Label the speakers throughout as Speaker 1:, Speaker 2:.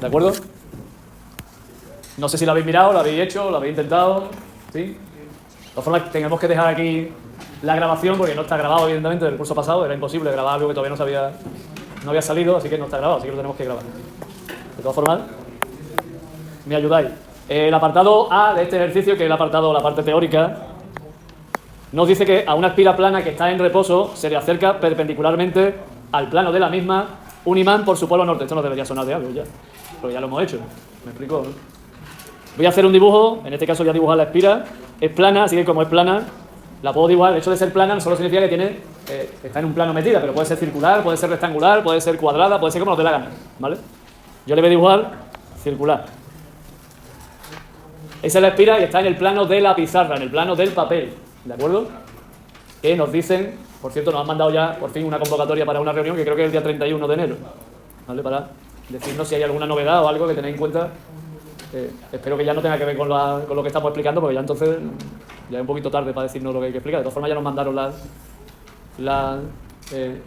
Speaker 1: ¿De acuerdo? No sé si lo habéis mirado, lo habéis hecho, lo habéis intentado. ¿Sí? De todas formas, tenemos que dejar aquí la grabación porque no está grabado, evidentemente, del curso pasado. Era imposible grabar algo que todavía no había salido, así que no está grabado, así que lo tenemos que grabar. De todas formas, me ayudáis. El apartado A de este ejercicio, que es el apartado, la parte teórica, nos dice que a una espira plana que está en reposo se le acerca perpendicularmente al plano de la misma un imán por su polo norte. Esto no debería sonar de algo ya, pero ya lo hemos hecho. ¿Me explico? ¿No? Voy a hacer un dibujo, en este caso voy a dibujar la espira. Es plana, así que como es plana, la puedo dibujar. El hecho de ser plana no solo significa que está en un plano metida, pero puede ser circular, puede ser rectangular, puede ser cuadrada, puede ser como nos dé la gana, ¿vale? Yo le voy a dibujar circular. Esa es la espira y está en el plano de la pizarra, en el plano del papel, ¿de acuerdo? Que nos dicen, por cierto, nos han mandado ya por fin una convocatoria para una reunión que creo que es el día 31 de enero, ¿vale? Para decirnos si hay alguna novedad o algo que tenéis en cuenta. Espero que ya no tenga que ver con lo que estamos explicando, porque ya entonces ya es un poquito tarde para decirnos lo que hay que explicar. De todas formas, ya nos mandaron las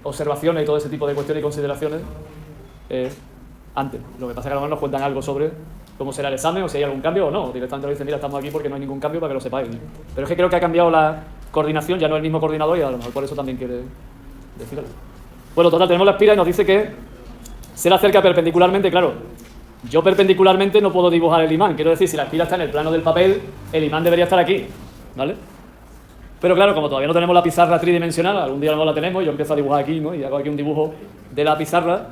Speaker 1: observaciones y todo ese tipo de cuestiones y consideraciones antes. Lo que pasa es que a lo mejor nos cuentan algo sobre cómo será el examen, o si hay algún cambio o no. Directamente nos dicen, mira, estamos aquí porque no hay ningún cambio, para que lo sepáis. Pero es que creo que ha cambiado la coordinación, ya no es el mismo coordinador y a lo mejor por eso también quiere decirlo. Bueno, total, tenemos la espira y nos dice que se le acerca perpendicularmente, claro. Yo perpendicularmente no puedo dibujar el imán. Quiero decir, si la espira está en el plano del papel, el imán debería estar aquí, ¿vale? Pero claro, como todavía no tenemos la pizarra tridimensional, algún día no la tenemos, yo empiezo a dibujar aquí, ¿no? Y hago aquí un dibujo de la pizarra.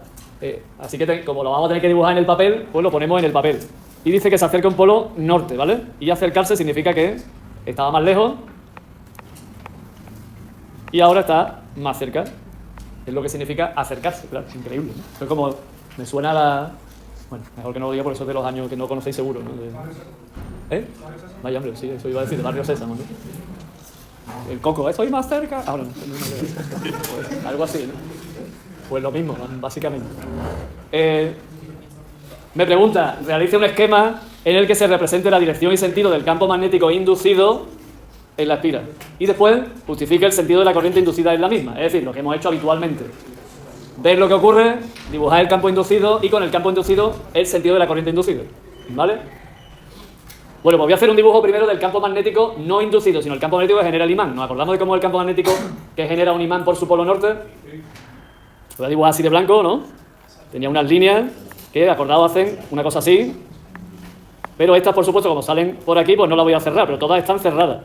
Speaker 1: Así que como lo vamos a tener que dibujar en el papel, pues lo ponemos en el papel. Y dice que se acerca un polo norte, ¿vale? Y acercarse significa que estaba más lejos y ahora está más cerca. Es lo que significa acercarse, claro, es increíble, ¿no? Es como, me suena a la... Bueno, mejor que no lo diga por eso de los años que no conocéis seguro, ¿no? Vaya, hombre, sí, eso iba a decir, de Barrio Sésamo, ¿no? El coco, ¿soy más cerca? Ahora no, pues, algo así, ¿no? Pues lo mismo, básicamente. Me pregunta, realice un esquema en el que se represente la dirección y sentido del campo magnético inducido en la espira. Y después justifique el sentido de la corriente inducida en la misma. Es decir, lo que hemos hecho habitualmente. Ver lo que ocurre, dibujar el campo inducido y con el campo inducido el sentido de la corriente inducida. ¿Vale? Bueno, pues voy a hacer un dibujo primero del campo magnético no inducido, sino el campo magnético que genera el imán. ¿Nos acordamos de cómo es el campo magnético que genera un imán por su polo norte? Voy a dibujar así de blanco, ¿no? Tenía unas líneas que, acordados, hacen una cosa así. Pero estas, por supuesto, como salen por aquí, pues no las voy a cerrar, pero todas están cerradas.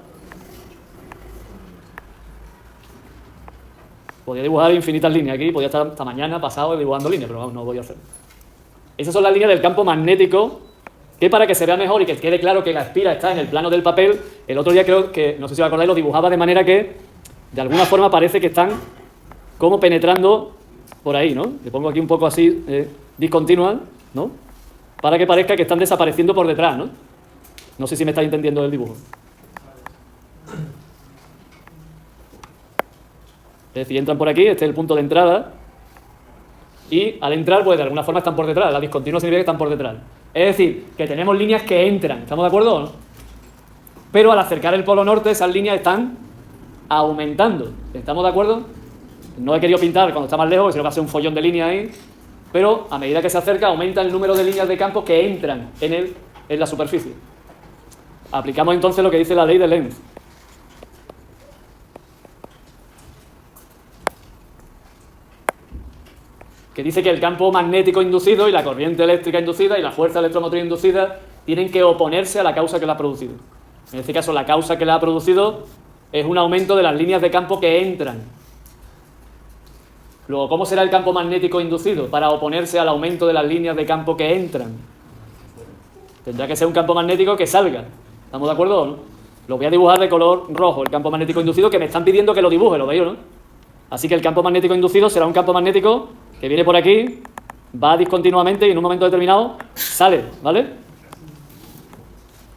Speaker 1: Podría dibujar infinitas líneas aquí, podría estar hasta mañana, pasado, dibujando líneas, pero vamos, no lo voy a hacer. Esas son las líneas del campo magnético, que para que se vea mejor y que quede claro que la espira está en el plano del papel, el otro día creo que, no sé si os acordáis, lo dibujaba de manera que, de alguna forma, parece que están como penetrando por ahí, ¿no? Le pongo aquí un poco así, discontinua, ¿no? Para que parezca que están desapareciendo por detrás, ¿no? No sé si me estáis entendiendo el dibujo. Es decir, entran por aquí, este es el punto de entrada, y al entrar, pues de alguna forma están por detrás. La discontinua significa que están por detrás. Es decir, que tenemos líneas que entran, ¿estamos de acuerdo o no? Pero al acercar el polo norte, esas líneas están aumentando, ¿estamos de acuerdo? No he querido pintar cuando está más lejos, porque si no va a ser un follón de líneas ahí, pero a medida que se acerca, aumenta el número de líneas de campo que entran en la superficie. Aplicamos entonces lo que dice la ley de Lenz. Que dice que el campo magnético inducido y la corriente eléctrica inducida y la fuerza electromotriz inducida tienen que oponerse a la causa que la ha producido. En este caso, la causa que la ha producido es un aumento de las líneas de campo que entran. Luego, ¿cómo será el campo magnético inducido para oponerse al aumento de las líneas de campo que entran? Tendrá que ser un campo magnético que salga. ¿Estamos de acuerdo o no? Lo voy a dibujar de color rojo, el campo magnético inducido, que me están pidiendo que lo dibuje, ¿lo veis o no? Así que el campo magnético inducido será un campo magnético que viene por aquí, va discontinuamente y en un momento determinado sale, ¿vale?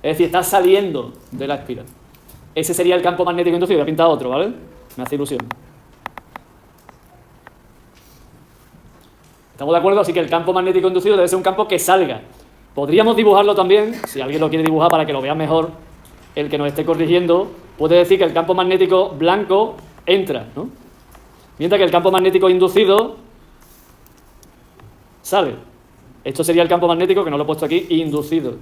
Speaker 1: Es decir, está saliendo de la espira. Ese sería el campo magnético inducido. Voy a pintar otro, ¿vale? Me hace ilusión. ¿Estamos de acuerdo? Así que el campo magnético inducido debe ser un campo que salga. Podríamos dibujarlo también, si alguien lo quiere dibujar para que lo vea mejor el que nos esté corrigiendo, puede decir que el campo magnético blanco entra, ¿no? Mientras que el campo magnético inducido sale. Esto sería el campo magnético, que no lo he puesto aquí, inducido.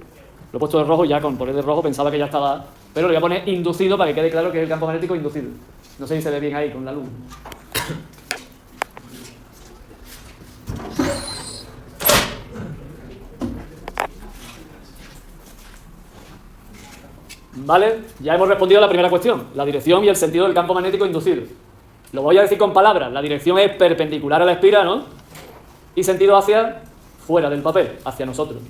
Speaker 1: Lo he puesto de rojo, ya con poner de rojo pensaba que ya estaba... Pero le voy a poner inducido para que quede claro que es el campo magnético inducido. No sé si se ve bien ahí con la luz. ¿Vale? Ya hemos respondido a la primera cuestión, la dirección y el sentido del campo magnético inducido. Lo voy a decir con palabras. La dirección es perpendicular a la espira, ¿no? Y sentido hacia fuera del papel, hacia nosotros.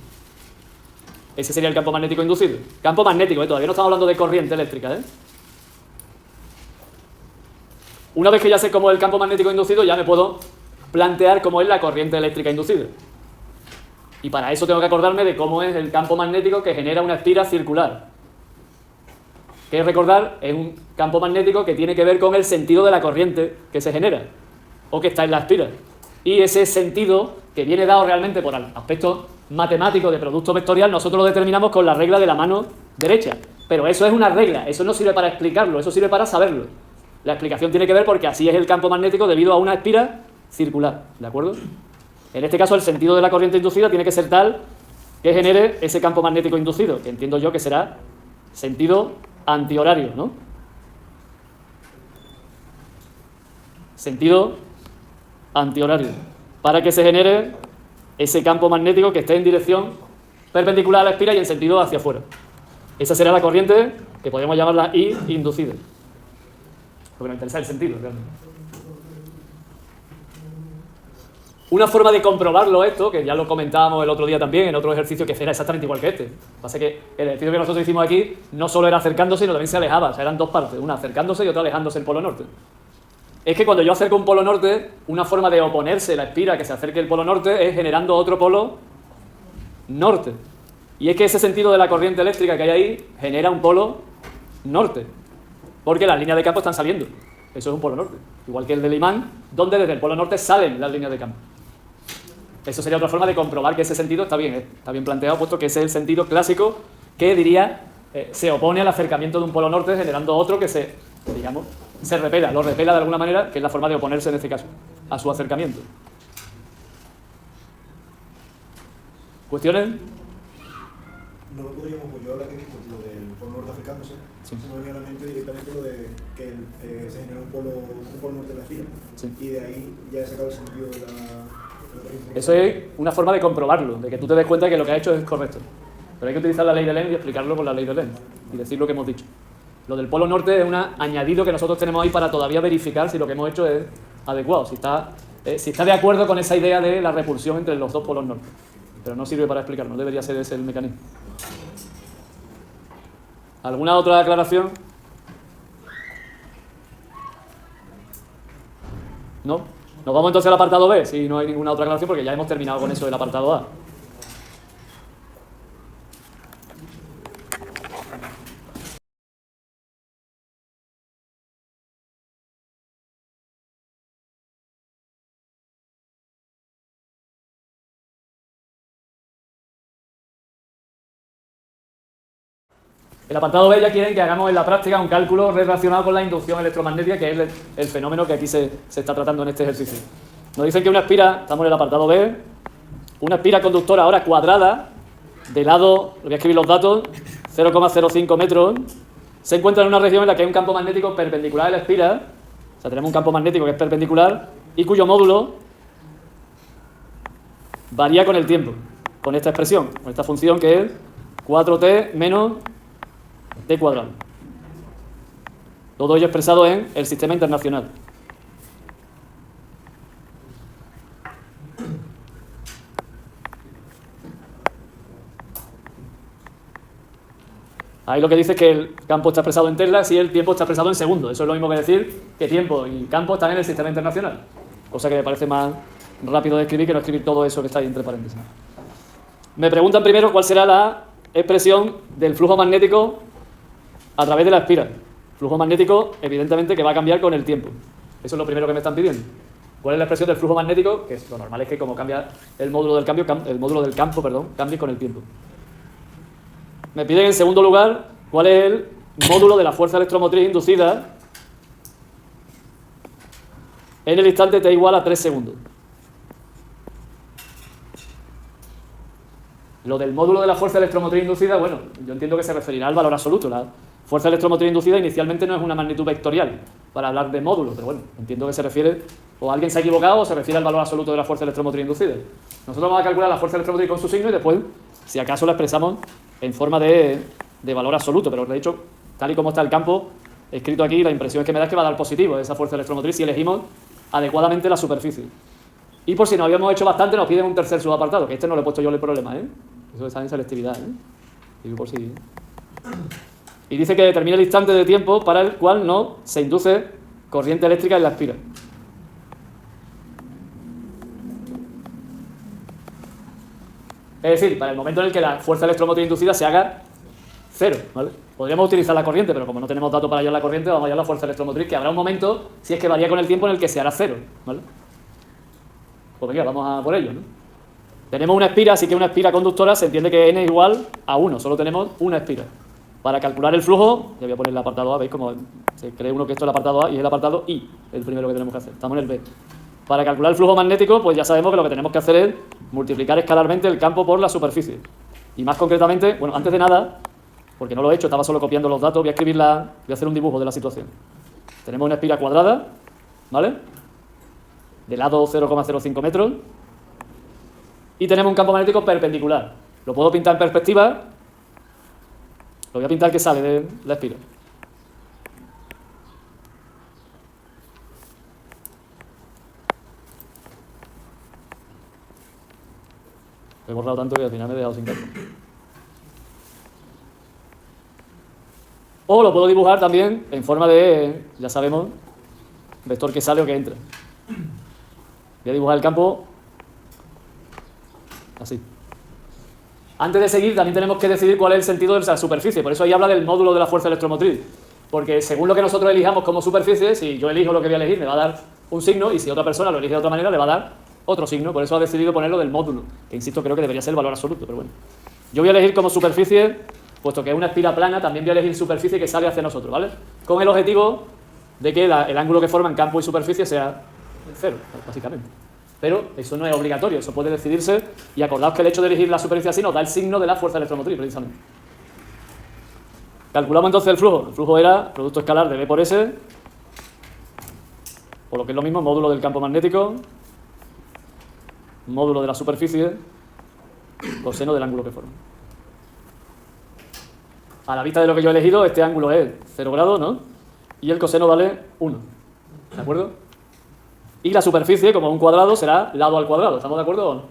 Speaker 1: Ese sería el campo magnético inducido. Campo magnético, ¿eh? Todavía no estamos hablando de corriente eléctrica, ¿eh? Una vez que ya sé cómo es el campo magnético inducido, ya me puedo plantear cómo es la corriente eléctrica inducida. Y para eso tengo que acordarme de cómo es el campo magnético que genera una espira circular. Que recordar, es un campo magnético que tiene que ver con el sentido de la corriente que se genera, o que está en la espira. Y ese sentido, que viene dado realmente por aspectos matemáticos de producto vectorial, nosotros lo determinamos con la regla de la mano derecha. Pero eso es una regla, eso no sirve para explicarlo, eso sirve para saberlo. La explicación tiene que ver porque así es el campo magnético debido a una espira circular, ¿de acuerdo? En este caso, el sentido de la corriente inducida tiene que ser tal que genere ese campo magnético inducido, que entiendo yo que será sentido antihorario, ¿no? Sentido antihorario. Para que se genere ese campo magnético que esté en dirección perpendicular a la espira y en sentido hacia afuera. Esa será la corriente que podríamos llamarla I inducida. Porque nos interesa el sentido, realmente. Una forma de comprobarlo esto, que ya lo comentábamos el otro día también, en otro ejercicio que era exactamente igual que este. Pasa que el ejercicio que nosotros hicimos aquí no solo era acercándose, sino también se alejaba. O sea, eran dos partes, una acercándose y otra alejándose el polo norte. Es que cuando yo acerco un polo norte, una forma de oponerse la espira que se acerque el polo norte es generando otro polo norte. Y es que ese sentido de la corriente eléctrica que hay ahí genera un polo norte. Porque las líneas de campo están saliendo. Eso es un polo norte. Igual que el del imán, donde desde el polo norte salen las líneas de campo. Eso sería otra forma de comprobar que ese sentido está bien planteado, puesto que ese es el sentido clásico que diría se opone al acercamiento de un polo norte generando otro que se repela, lo repela de alguna manera, que es la forma de oponerse en este caso a su acercamiento. ¿Cuestiones?
Speaker 2: No lo podríamos, pues yo ahora que he visto lo del polo norte acercándose, sí. Se me viene a la mente directamente lo de que se genera un polo norte de la espira, sí. Y de ahí ya he sacado el sentido de la...
Speaker 1: Eso es una forma de comprobarlo, de que tú te des cuenta de que lo que has hecho es correcto. Pero hay que utilizar la ley de Lenz y explicarlo con la ley de Lenz y decir lo que hemos dicho. Lo del polo norte es un añadido que nosotros tenemos ahí para todavía verificar si lo que hemos hecho es adecuado, si está de acuerdo con esa idea de la repulsión entre los dos polos norte. Pero no sirve para explicar, no debería ser ese el mecanismo. ¿Alguna otra aclaración? ¿No? Nos vamos entonces al apartado B, si no hay ninguna otra aclaración, porque ya hemos terminado con eso del apartado A. El apartado B ya quieren que hagamos en la práctica un cálculo relacionado con la inducción electromagnética, que es el fenómeno que aquí se está tratando en este ejercicio. Nos dicen que una espira, estamos en el apartado B, una espira conductora ahora cuadrada, de lado, voy a escribir los datos, 0,05 metros, se encuentra en una región en la que hay un campo magnético perpendicular a la espira, o sea, tenemos un campo magnético que es perpendicular, y cuyo módulo varía con el tiempo, con esta expresión, con esta función que es 4t menos t cuadrado. Todo ello expresado en el sistema internacional. Ahí lo que dice es que el campo está expresado en teslas y el tiempo está expresado en segundos. Eso es lo mismo que decir que tiempo y campo están en el sistema internacional. Cosa que me parece más rápido de escribir que no escribir todo eso que está ahí entre paréntesis. Me preguntan primero cuál será la expresión del flujo magnético a través de la espira. Flujo magnético, evidentemente, que va a cambiar con el tiempo. Eso es lo primero que me están pidiendo. ¿Cuál es la expresión del flujo magnético? Que lo normal es que como cambia el módulo del campo, cambie con el tiempo. Me piden en segundo lugar cuál es el módulo de la fuerza electromotriz inducida en el instante t igual a 3 segundos. Lo del módulo de la fuerza electromotriz inducida, bueno, yo entiendo que se referirá al valor absoluto. La fuerza electromotriz inducida inicialmente no es una magnitud vectorial para hablar de módulo, pero bueno, entiendo que se refiere, o alguien se ha equivocado o se refiere al valor absoluto de la fuerza electromotriz inducida. Nosotros vamos a calcular la fuerza electromotriz con su signo y después, si acaso, la expresamos en forma de valor absoluto, pero de hecho, tal y como está el campo escrito aquí, la impresión es que me da que va a dar positivo esa fuerza electromotriz si elegimos adecuadamente la superficie. Y por si no habíamos hecho bastante, nos piden un tercer subapartado, que este no le he puesto yo el problema, ¿eh? Eso está en selectividad, ¿eh? Digo por si... Y dice que determina el instante de tiempo para el cual no se induce corriente eléctrica en la espira. Es decir, para el momento en el que la fuerza electromotriz inducida se haga cero, ¿vale? Podríamos utilizar la corriente, pero como no tenemos datos para hallar la corriente, vamos a hallar la fuerza electromotriz, que habrá un momento, si es que varía con el tiempo, en el que se hará cero, ¿vale? Pues venga, vamos a por ello, ¿no? Tenemos una espira, así que una espira conductora se entiende que n es igual a 1, solo tenemos una espira. Para calcular el flujo, ya voy a poner el apartado A, ¿veis cómo se cree uno que esto es el apartado A y es el apartado I, el primero que tenemos que hacer? Estamos en el B. Para calcular el flujo magnético, pues ya sabemos que lo que tenemos que hacer es multiplicar escalarmente el campo por la superficie. Y más concretamente, bueno, antes de nada, porque no lo he hecho, estaba solo copiando los datos, voy a hacer un dibujo de la situación. Tenemos una espira cuadrada, ¿vale? De lado 0,05 metros. Y tenemos un campo magnético perpendicular. Lo puedo pintar en perspectiva. Lo voy a pintar que sale de la espira. He borrado tanto que al final me he dejado sin campo. O lo puedo dibujar también en forma de, ya sabemos, vector que sale o que entra. Voy a dibujar el campo así. Antes de seguir, también tenemos que decidir cuál es el sentido de la superficie. Por eso ahí habla del módulo de la fuerza electromotriz. Porque según lo que nosotros elijamos como superficie, si yo elijo lo que voy a elegir, me va a dar un signo, y si otra persona lo elige de otra manera, le va a dar otro signo. Por eso ha decidido ponerlo del módulo, que insisto, creo que debería ser el valor absoluto, pero bueno. Yo voy a elegir como superficie, puesto que es una espira plana, también voy a elegir superficie que sale hacia nosotros, ¿vale? Con el objetivo de que el ángulo que forman campo y superficie sea cero, básicamente. Pero eso no es obligatorio, eso puede decidirse, y acordaos que el hecho de elegir la superficie así nos da el signo de la fuerza electromotriz, precisamente. Calculamos entonces el flujo. El flujo era producto escalar de B por S, o lo que es lo mismo, módulo del campo magnético, módulo de la superficie, coseno del ángulo que forma. A la vista de lo que yo he elegido, este ángulo es 0 grados, ¿no? Y el coseno vale 1, ¿de acuerdo? Y la superficie, como un cuadrado, será lado al cuadrado. ¿Estamos de acuerdo o no?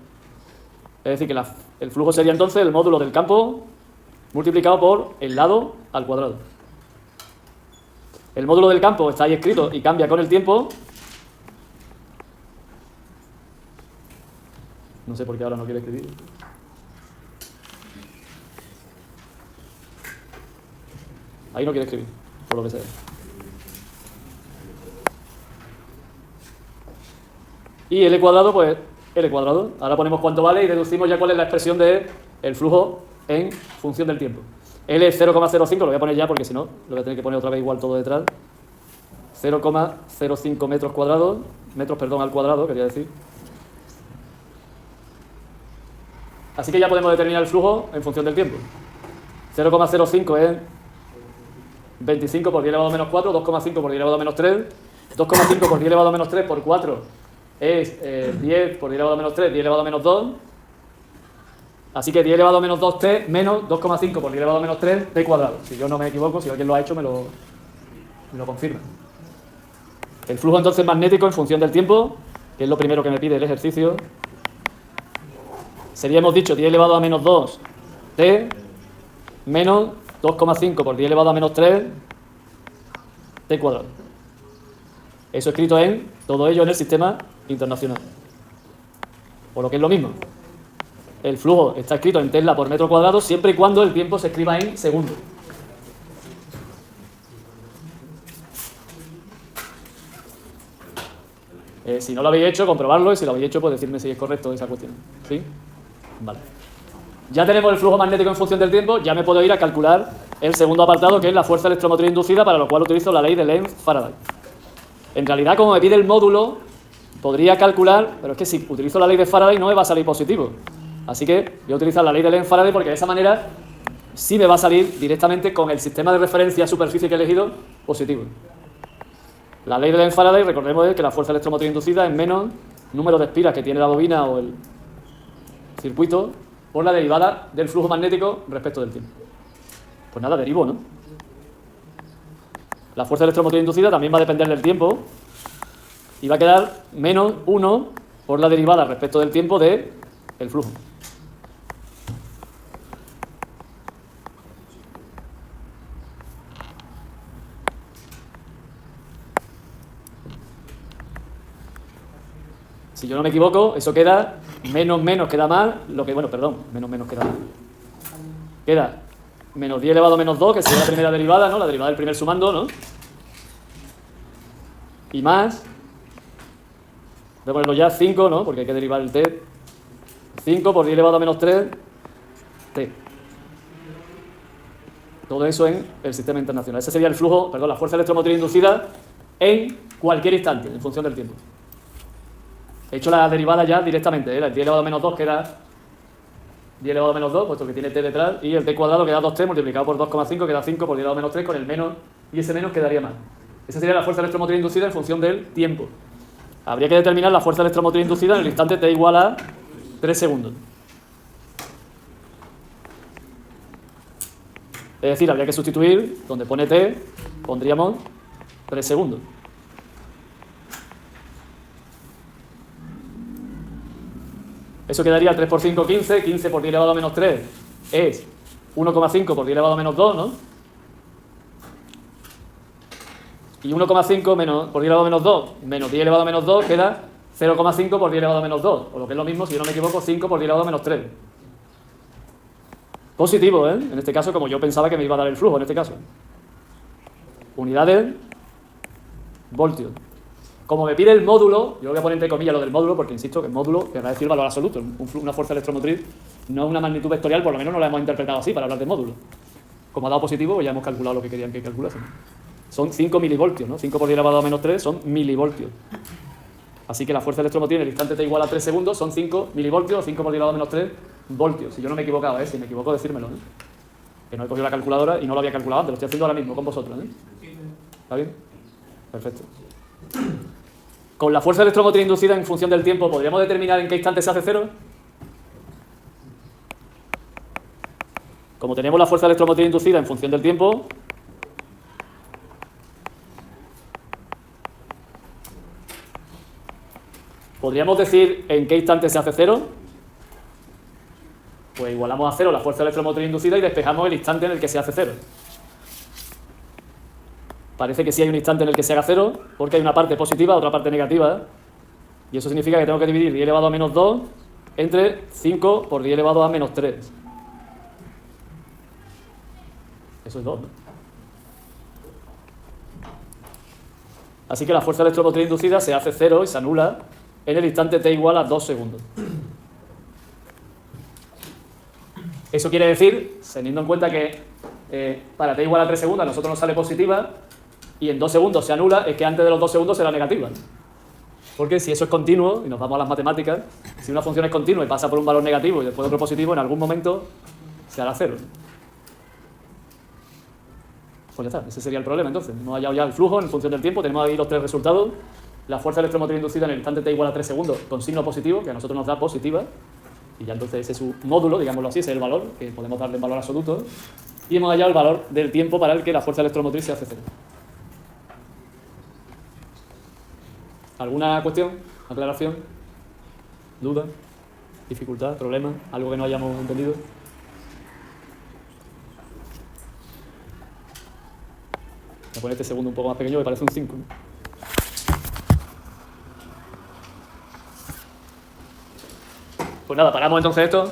Speaker 1: Es decir, que el flujo sería entonces el módulo del campo multiplicado por el lado al cuadrado. El módulo del campo está ahí escrito y cambia con el tiempo. No sé por qué ahora no quiere escribir. Ahí no quiere escribir, por lo que sea. Y L cuadrado, pues L cuadrado. Ahora ponemos cuánto vale y deducimos ya cuál es la expresión del flujo en función del tiempo. L es 0,05, lo voy a poner ya porque si no, lo voy a tener que poner otra vez igual todo detrás. 0,05 metros cuadrados, al cuadrado, quería decir. Así que ya podemos determinar el flujo en función del tiempo. 0,05 es 25 por 10 elevado a menos 4, 2,5 por 10 elevado a menos 3, 2,5 por 10 elevado a menos 3 por 4 es 10 por 10 elevado a menos 3, 10 elevado a menos 2. Así que 10 elevado a menos 2t menos 2,5 por 10 elevado a menos 3 t cuadrado. Si yo no me equivoco, si alguien lo ha hecho, me lo confirma. El flujo entonces magnético en función del tiempo, que es lo primero que me pide el ejercicio, sería, hemos dicho, 10 elevado a menos 2 t menos 2,5 por 10 elevado a menos 3 t cuadrado. Eso escrito en todo ello en el sistema internacional. O lo que es lo mismo. El flujo está escrito en Tesla por metro cuadrado siempre y cuando el tiempo se escriba en segundos. Si no lo habéis hecho, comprobarlo, y si lo habéis hecho, pues decirme si es correcto esa cuestión. ¿Sí? Vale. Ya tenemos el flujo magnético en función del tiempo, ya me puedo ir a calcular el segundo apartado, que es la fuerza electromotriz inducida, para lo cual utilizo la ley de Lenz-Faraday. En realidad, como me pide el módulo, podría calcular, pero es que si utilizo la ley de Faraday no me va a salir positivo. Así que voy a utilizar la ley de Lenz-Faraday porque de esa manera sí me va a salir directamente con el sistema de referencia superficie que he elegido positivo. La ley de Lenz-Faraday, recordemos que la fuerza electromotriz inducida es menos número de espiras que tiene la bobina o el circuito por la derivada del flujo magnético respecto del tiempo. Pues nada, derivo, ¿no? La fuerza electromotriz inducida también va a depender del tiempo y va a quedar menos 1 por la derivada respecto del tiempo del flujo. Si yo no me equivoco, eso queda menos queda más, menos queda más. Queda menos 10 elevado a menos 2, que sería la primera derivada, ¿no? La derivada del primer sumando, ¿no? Y más, voy a ponerlo ya 5, ¿no? Porque hay que derivar el t. 5 por 10 elevado a menos 3, t. Todo eso en el sistema internacional. Ese sería el flujo, la fuerza electromotriz inducida en cualquier instante, en función del tiempo. He hecho la derivada ya directamente, ¿eh? El 10 elevado a menos 2 queda 10 elevado a menos 2, puesto que tiene t detrás, y el t cuadrado queda 2t multiplicado por 2,5 queda 5 por 10 elevado a menos 3 con el menos, y ese menos quedaría más. Esa sería la fuerza electromotriz inducida en función del tiempo. Habría que determinar la fuerza electromotriz inducida en el instante t igual a 3 segundos. Es decir, habría que sustituir, donde pone t, pondríamos 3 segundos. Eso quedaría 3 por 5, 15, 15 por 10 elevado a menos 3 es 1,5 por 10 elevado a menos 2, ¿no? Y 1,5 menos por 10 elevado a menos 2 menos 10 elevado a menos 2 queda 0,5 por 10 elevado a menos 2, o lo que es lo mismo, si yo no me equivoco, 5 por 10 elevado a menos 3. Positivo, ¿eh? En este caso, como yo pensaba que me iba a dar el flujo, en este caso. Unidades, voltios. Como me pide el módulo, yo lo voy a poner entre comillas lo del módulo, porque insisto que el módulo querrá decir valor absoluto. Una fuerza electromotriz no es una magnitud vectorial, por lo menos no la hemos interpretado así para hablar de módulo. Como ha dado positivo, pues ya hemos calculado lo que querían que calculase. Son 5 milivoltios, ¿no? 5 por 10 elevado a menos 3 son milivoltios. Así que la fuerza electromotriz en el instante t igual a 3 segundos son 5 milivoltios o 5 por 10 elevado a menos 3 voltios. Si yo no me he equivocado, ¿eh? Si me equivoco, decírmelo, ¿eh? Que no he cogido la calculadora y no lo había calculado antes, lo estoy haciendo ahora mismo con vosotros, ¿eh? ¿Está bien? Perfecto. Con la fuerza electromotriz inducida en función del tiempo, ¿podríamos determinar en qué instante se hace cero? Como tenemos la fuerza electromotriz inducida en función del tiempo, ¿podríamos decir en qué instante se hace cero? Pues igualamos a cero la fuerza electromotriz inducida y despejamos el instante en el que se hace cero. Parece que sí hay un instante en el que se haga cero, porque hay una parte positiva, otra parte negativa, y eso significa que tengo que dividir 10 elevado a menos 2 entre 5 por 10 elevado a menos 3. Eso es 2, ¿no? Así que la fuerza electromotriz inducida se hace cero y se anula en el instante t igual a 2 segundos. Eso quiere decir, teniendo en cuenta que para t igual a 3 segundos a nosotros nos sale positiva y en 2 segundos se anula, es que antes de los 2 segundos será negativa. Porque si eso es continuo, y nos vamos a las matemáticas, si una función es continua y pasa por un valor negativo y después otro positivo, en algún momento se hará cero. Pues ya está, ese sería el problema entonces. Hemos hallado ya el flujo en función del tiempo, tenemos ahí los tres resultados. La fuerza electromotriz inducida en el instante t igual a 3 segundos con signo positivo, que a nosotros nos da positiva, y ya entonces ese es su módulo, digámoslo así, ese es el valor, que podemos darle en valor absoluto. Y hemos hallado el valor del tiempo para el que la fuerza electromotriz se hace cero. ¿Alguna cuestión? ¿Aclaración? ¿Duda? ¿Dificultad? ¿Problema? ¿Algo que no hayamos entendido? Voy a poner este segundo un poco más pequeño, que parece un 5, ¿no? Pues nada, paramos entonces esto.